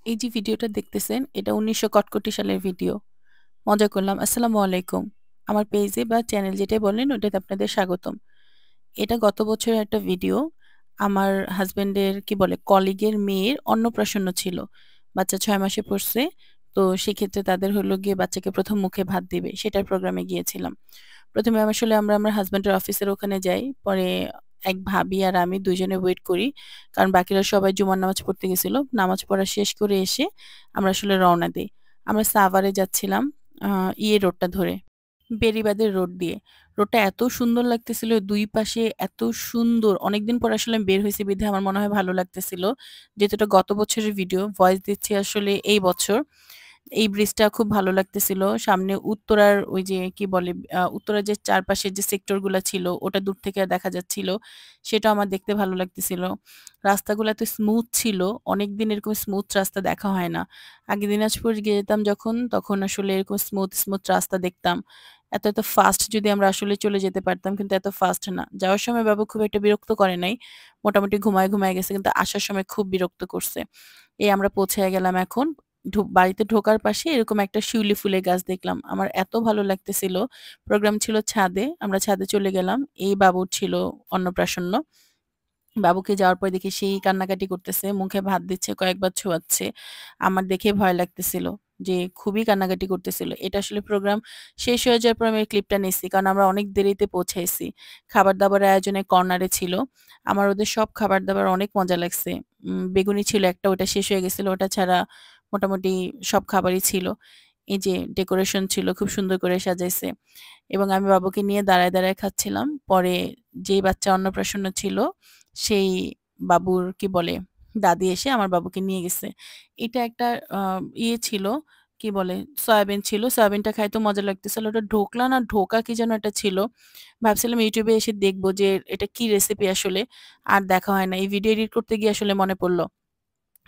এই যে ভিডিওটা দেখতেছেন, এটা ১৯০০ কটকটি সালের ভিডিও। মজা করলাম। আসসালামু আলাইকুম। আমার পেজে বা চ্যানেল যেটাই বলেন ওটাতে আপনাদের স্বাগতম। এটা গত বছরের একটা ভিডিও। আমার হাসব্যান্ডের কি বলে কলিগের মেয়ের অন্নপ্রাশন ছিল। বাচ্চা ৬ মাসে পড়ছে। তো সেক্ষেত্রে তাদের হলো গিয়ে বাচ্চাকে ১ম মুখে ভাত দিবে। সেটার প্রোগ্রামে গিয়েছিলাম। ১ম এ আসলে আমরা আমার হাসব্যান্ডের অফিসের ওখানে যাই। পরে এক ভাবি আর আমি ২ জনে ওয়েট করি। কারণ বাকিরা সবাই জুমার নামাজ পড়তে গেছিল। নামাজ পড়া শেষ করে এসে আমরা আসলে রওনা দেই। আমরা সাভারে যাচ্ছিলাম রোডটা ধরে। বেড়িবাঁধের রোড দিয়ে। রোডটা এত সুন্দর লাগতেছিল, ২ পাশে এত সুন্দর। অনেকদিন পর আসলে আমি বের হইছি বিধায় আমার মনে হয় ভালো লাগতেছিল। যেহেতু এটা গত বছরের ভিডিও, ভয়েস দিচ্ছি আসলে এই বছর। এই ব্রিজটা খুব ভালো লাগতেছিল। সামনে উত্তরার ওই যে কি বলে উত্তরার যে চারপাশের যে সেক্টর গুলা ছিল ওটা দূর থেকে দেখা যাচ্ছিল। সেটাও আমার দেখতে ভালো লাগতেছিল। রাস্তাগুলো এত স্মুথ ছিল। অনেকদিন এরকম স্মুথ রাস্তা দেখা হয় না। আগে দিনাজপুর যেতাম যখন তখন আসলে এরকম স্মুথ রাস্তা দেখতাম। এত ফাস্ট যদি আমরা আসলে চলে যেতে পারতাম কিন্তু এত ফাস্ট না। যাওয়ার সময় বাবু খুব একটা বিরক্ত করে নাই। মোটামুটি ঘুমায়ে গেছে কিন্তু আসার সময় খুব বিরক্ত করছে। এই আমরা পৌঁছায় গেলাম এখন। বাড়িতে ঢোকার পাশে এরকম একটা শিউলি ফুলের গাছ দেখলাম। আমার এত ভালো লাগতেছিল। প্রোগ্রাম ছিল ছাদে। আমরা ছাদে চলে গেলাম। এই বাবুর ছিল অন্নপ্রাশন্ন। বাবুকে যাওয়ার পরে দেখি সেই কান্নাকাটি করতেছে। মুখে ভাত দিচ্ছে, কয়েকবার ছোঁয়াচ্ছে। আমার দেখে ভয় লাগতেছিল যে খুবই কান্নাকাটি করতেছিল। এটা আসলে প্রোগ্রাম শেষ হয়ে যাওয়ার পর আমি ক্লিপটা নিছি। কারণ আমরা অনেক দেরিতে পৌঁছাইছি। খাবার-দাবারের আয়োজনে কর্নারে ছিল। আমার ওদের সব খাবার-দাবার অনেক মজা লাগছে। বেগুনি ছিল একটা, ওটা শেষ হয়ে গেছিল। ওটা ছাড়া মোটামুটি সব খাবারই ছিল। এই যে ডেকোরেশন ছিল, খুব সুন্দর করে সাজাইছে। এবং আমি বাবুকে নিয়ে দাঁড়ায় খাচ্ছিলাম। পরে যেই বাচ্চা অন্নপ্রাশন্ন ছিল, সেই বাবুর কি বলে দাদি এসে আমার বাবুকে নিয়ে গেছে। এটা একটা আ ছিল, কি বলে সয়াবিন ছিল। সয়াবিনটা খাইতে মজা লাগতেছিল। ওটা ঢোকলা না ঢোকা কি যেন একটা ছিল। ভাবছিলাম YouTube এ এসে দেখব যে এটা কি রেসিপি আসলে। আর দেখা হয় না। এই ভিডিও এডিট করতে গিয়ে আসলে মনে পড়ল।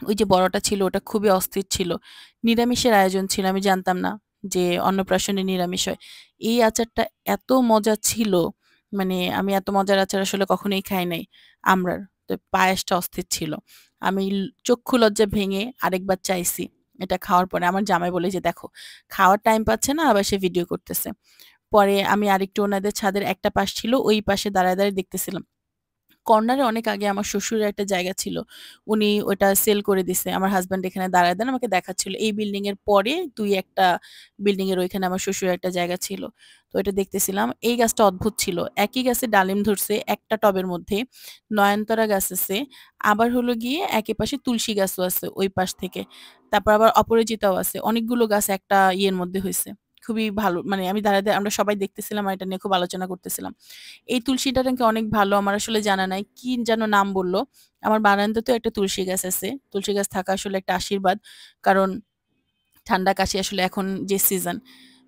ওই যে বড়টা ছিল ওটা খুবই অস্থির ছিল। নিরামিষের আয়োজন ছিল। আমি জানতাম না যে অন্নপ্রাশনে নিরামিষ হয়। এই আচারটা এত মজা ছিল, মানে আমি এত মজার আচার আসলে কখনোই খাই নাই আমড়ার। তো পায়েসটা অস্থির ছিল। আমি চক্ষু লজ্জা ভেঙে আরেকবার চাইছি। এটা খাওয়ার পরে আমার জামাই বলে যে, "দেখো, খাওয়ার টাইম পাচ্ছে না আবার সে ভিডিও করতেছে।" পরে আমি আরেকটু ওনাদের ছাদের একটা পাশ ছিল, ওই পাশে দাঁড়ায় দেখতেছিলাম। কর্নারে অনেক আগে আমার শ্বশুরের একটা জায়গা ছিল। উনি ওটা সেল করে দিছে। আমার হাসব্যান্ড এখানে দাঁড়ায় দেন আমাকে দেখাচ্ছিল। এই বিল্ডিং এর পরে ২-১ টা বিল্ডিং এর ওইখানে আমার শ্বশুরের একটা জায়গা ছিল। তো এটা দেখতেছিলাম। এই গাছটা অদ্ভুত ছিল। একই গাছে ডালিম ধরছে একটা টবের মধ্যে। নয়নতারা গাছ আছে। আবার হলো গিয়ে একই পাশে তুলসী গাছও আছে ওই পাশ থেকে। তারপর আবার অপরাজিতাও আছে। অনেকগুলো গাছ একটা ইয়ের মধ্যে হইছে। খুবই ভালো, মানে আমি দাঁড়ায় আমরা সবাই দেখতেছিলাম আর এটা নিয়ে খুব আলোচনা করতেছিলাম। এই তুলসীটা নাকি অনেক ভালো। আমার আসলে জানা নাই। কি যেন নাম বলল। আমার বারান্দাতেও একটা তুলসী গাছ আছে। তুলসী গাছ থাকা আসলে একটা আশীর্বাদ। কারণ ঠান্ডা কাশি আসলে এখন যে সিজন।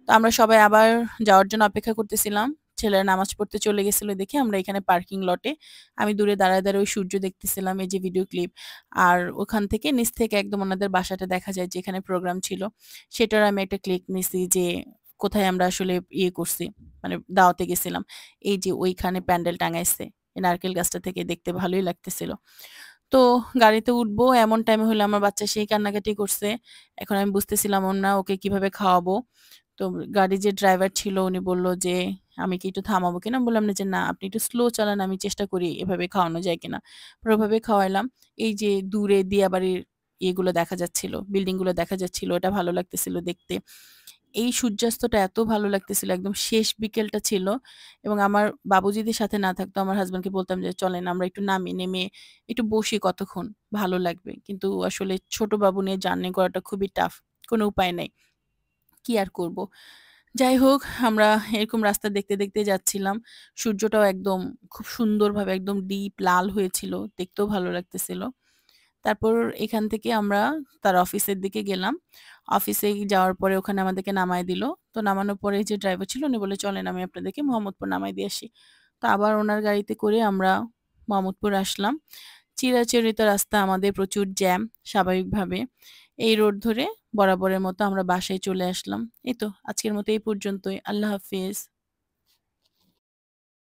তো আমরা সবাই আবার যাওয়ার জন্য অপেক্ষা করতেছিলাম। ছেলেরা নামাজ পড়তে চলে গেছিল দেখে আমরা এখানে পার্কিং লটে। আমি দূরে দাঁড়ায় ওই সূর্য দেখতেছিলাম, এই যে ভিডিও ক্লিপ। আর ওখান থেকে নিচ থেকে একদম ওনাদের বাসাটা দেখা যায় যেখানে প্রোগ্রাম ছিল। সেটার আমি একটা ক্লিক নিছি যে কোথায় আমরা আসলে করছি, মানে দাওয়াতে গেছিলাম। এই যে ওইখানে প্যান্ডেল টাঙাইছে। এই নারকেল গাছটা থেকে দেখতে ভালোই লাগতেছিল। তো গাড়িতে উঠবো এমন টাইমে হলো আমার বাচ্চা সেই কান্নাকাটি করছে। এখন আমি বুঝতেছিলাম না ওকে কিভাবে খাওয়াবো। তো গাড়ির যে ড্রাইভার ছিল উনি বলল যে, "আমি কি একটু থামাবো কিনা?" বললাম যে, "না, আপনি একটু স্লো চালান, আমি চেষ্টা করি এভাবে খাওয়ানো যায় কিনা।" পরে ওভাবে খাওয়াইলাম। এই যে দূরে দিয়াবাড়ির ইয়েগুলো দেখা যাচ্ছিল, বিল্ডিং গুলো দেখা যাচ্ছিল, ওটা ভালো লাগতেছিল দেখতে। এই সূর্যাস্তটা এত ভালো লাগতেছিল, একদম শেষ বিকেলটা ছিল এবং আমার বাবু যদি সাথে না থাকতো আমার হাসব্যান্ডকে বলতাম যে, "চলেন আমরা একটু নামি, নেমে একটু বসি কতক্ষণ, ভালো লাগবে।" কিন্তু আসলে ছোট বাবু নিয়ে জার্নি করাটা খুবই টাফ। কোনো উপায় নাই। কি আর করব? যাই হোক, আমরা এরকম রাস্তা দেখতে যাচ্ছিলাম। সূর্যটাও একদম খুব সুন্দরভাবে একদম ডিপ লাল হয়েছিল। দেখতেও ভালো লাগতেছিল। তারপর এখান থেকে আমরা তার অফিসের দিকে গেলাম। অফিসে যাওয়ার পরে ওখানে আমাদেরকে নামায় দিল। তো নামানোর পরে যে ড্রাইভার ছিল উনি বলল, "চলেন আমি আপনাদেরকে মোহাম্মদপুর নামায় দিয়ে আসি।" তো আবার উনার গাড়িতে করে আমরা মোহাম্মদপুর আসলাম। চিরাচরিত রাস্তা, আমাদের প্রচুর জ্যাম স্বাভাবিকভাবে। এই রোড ধরে বরাবরের মতো আমরা বাসায় চলে আসলাম। এই তো আজকের মতো এই পর্যন্তই। আল্লাহ হাফেজ।